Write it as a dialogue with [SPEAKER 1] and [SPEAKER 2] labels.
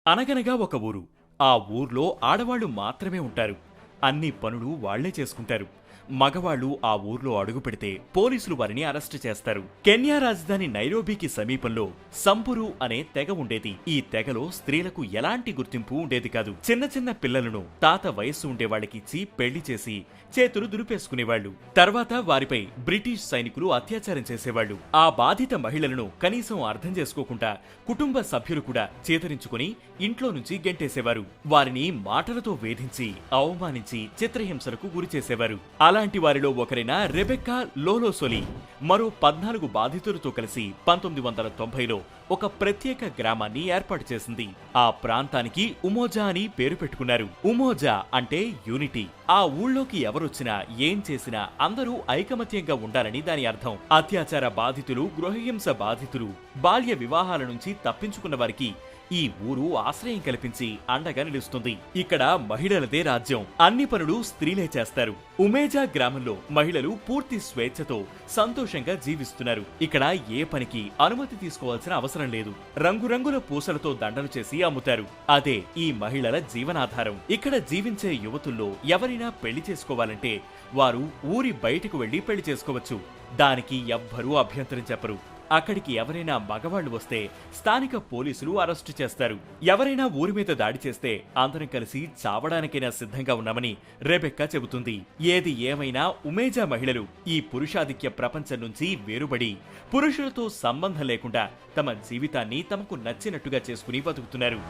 [SPEAKER 1] అనగనగా ఒక ఊరు. ఆ ఊర్లో ఆడవాళ్లు మాత్రమే ఉంటారు. అన్ని పనులు వాళ్లే చేసుకుంటారు. మగవాళ్లు ఆ ఊర్లో అడుగుపెడితే పోలీసులు వారిని అరెస్టు చేస్తారు. కెన్యా రాజధాని నైరోబీకి సమీపంలో సంపురు అనే తెగ ఉండేది. ఈ తెగలో స్త్రీలకు ఎలాంటి గుర్తింపు ఉండేది కాదు. చిన్న చిన్న పిల్లలను తాత వయస్సు ఉండేవాళ్లకిచ్చి పెళ్లి చేసి చేతులు దులిపేసుకునేవాళ్లు. తర్వాత వారిపై బ్రిటిష్ సైనికులు అత్యాచారం చేసేవాళ్లు. ఆ బాధిత మహిళలను కనీసం అర్థం చేసుకోకుండా కుటుంబ సభ్యులు కూడా చేతరించుకుని ఇంట్లో నుంచి గెంటేసేవారు. వారిని మాటలతో వేధించి అవమానించి చిత్రహింసలకు గురిచేసేవారు. అలాంటి వారిలో ఒకరైన రెబెక్కా లోలోసొలి మరో 14 బాధితులతో కలిసి 1990లో ఒక ప్రత్యేక గ్రామాన్ని ఏర్పాటు చేసింది. ఆ ప్రాంతానికి ఉమోజా అని పేరు పెట్టుకున్నారు. ఉమోజా అంటే యూనిటీ. ఆ ఊళ్ళోకి ఎవరొచ్చినా ఏం చేసినా అందరూ ఐకమత్యంగా ఉండాలని దాని అర్థం. అత్యాచార బాధితులు, గృహహింస బాధితులు, బాల్య వివాహాల నుంచి తప్పించుకున్న వారికి ఈ ఊరు ఆశ్రయం కల్పించి అండగా నిలుస్తుంది. ఇక్కడ మహిళలదే రాజ్యం. అన్ని పనులు స్త్రీలే చేస్తారు. ఉమేజా గ్రామంలో మహిళలు పూర్తి స్వేచ్ఛతో సంతోషంగా జీవిస్తున్నారు. ఇక్కడ ఏ పనికి అనుమతి తీసుకోవాల్సిన అవసరం లేదు. రంగురంగుల పూసలతో దండలు చేసి అమ్ముతారు. అదే ఈ మహిళల జీవనాధారం. ఇక్కడ జీవించే యువతుల్లో ఎవరైనా పెళ్లి చేసుకోవాలంటే వారు ఊరి బయటకు వెళ్లి పెళ్లి చేసుకోవచ్చు. దానికి ఎవ్వరూ అభ్యంతరం చెప్పరు. అక్కడికి ఎవరైనా మగవాళ్లు వస్తే స్థానిక పోలీసులు అరెస్టు చేస్తారు. ఎవరైనా ఊరి మీద దాడి చేస్తే అందరం కలిసి చావడానికైనా సిద్ధంగా ఉన్నామని రెబెక్కా చెబుతుంది. ఏది ఏమైనా ఉమేజా మహిళలు ఈ పురుషాధిక్య ప్రపంచం నుంచి వేరుబడి పురుషులతో సంబంధం లేకుండా తమ జీవితాన్ని తమకు నచ్చినట్టుగా చేసుకుని బతుకుతున్నారు.